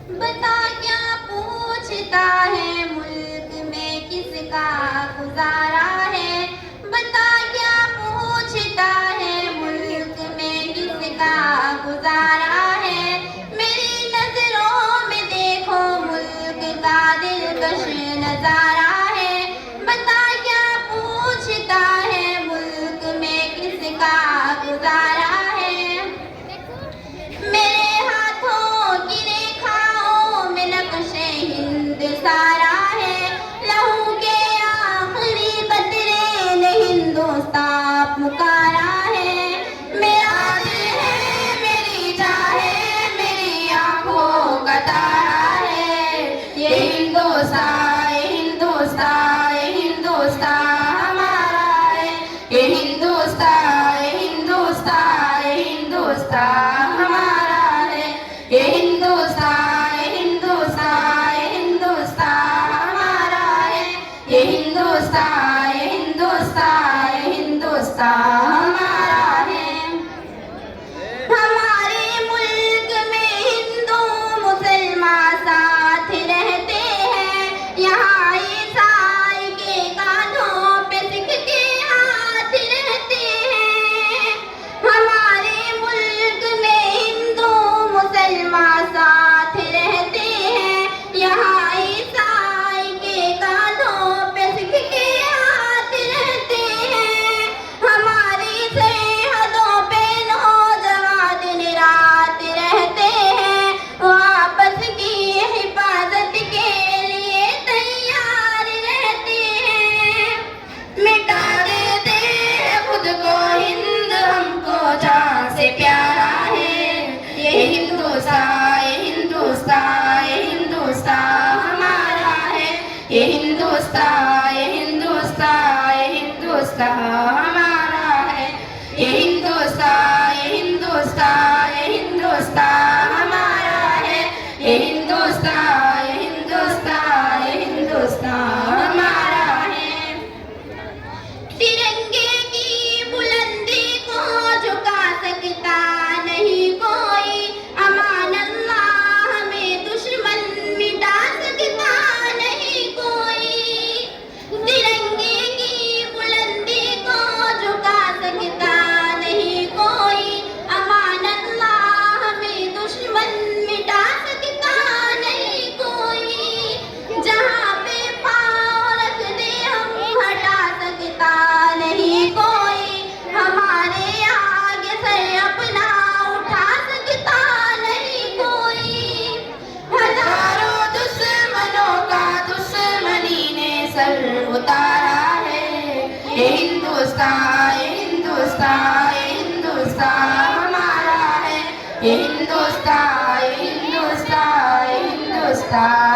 बता क्या पूछता है मुल्क में किसका गुजारा है। बता क्या पूछता है मुल्क में किसका गुजारा है। मेरी नजरों में देखो मुल्क का दिलकश नजारा है। बता क्या पूछता है मुल्क में किसका गुजारा है। मेरे हाथों की रेखाओं में नक्शे हिंद सारा है। लहू के आखिरी कतरे ने हिंदुस्तान पुकारा है। मेरा दिल है मेरी जान है मेरी आंखों का तारा है। ये हिंदुस्तान ये हिंदुस्तान ये हिंदुस्तान हमारा है। ये हिंदुस्तान ये हिंदुस्तान ये हिंदुस्तान हमारा है। ये हिंदुस्तान ये हिंदुस्तान ये हिंदुस्तान हमारा है। ये हिंदुस्तान ये हिंदुस्तान ये हिंदुस्तान हमारा है। हमारे मुल्क में हिंदू मुसलमान साथ रहते हैं। यहाँ ईसाई के कांधों पे सिख के हाथ रहते हैं। हमारे मुल्क में हिंदू मुसलमान साथ रहते हैं। यहाँ ईसाई के कांधों पे सिख के हाथ रहते हैं। हमारी सरहदों पे नौजवान दिन रात रहते हैं। वो आपस की हिफाजत के लिए तैयार रहते हैं। मिटा देते हैं खुद को हिंद हमको जान से प्यारा है। ये हिंदुस्तान ये हिंदुस्तान ये हिंदुस्तान हमारा है। ये हिंदुस्तान ये हिंदुस्तान ये हिंदुस्तान हमारा है। ये हिंदुस्तान ये हिंदुस्तान ये हिंदुस्तान हमारा है। ये हिंदुस्तान ये हिंदुस्तान ये हिंदुस्तान हमारा है। तिरंगे की बुलंदी को झुका सकता नहीं कोई। अमान अल्लाह हमें दुश्मन मिटा सकता नहीं कोई। तिरंगे की बुलंदी को झुका सकता नहीं कोई। अमान अल्लाह हमें दुश्मन मिटा सकता नहीं कोई। जहाँ पे पाँव रख दे हम हटा सकता नहीं कोई। हमारे आगे सर अपना उठा सकता नहीं कोई। हजारों दुश्मनों का दुश्मनी ने सर उतारा है। ये हिंदुस्तान ये हिंदुस्तान ये हिंदुस्तान हमारा है। ये हिंदुस्तान ये हिंदुस्तान ये हिंदुस्तान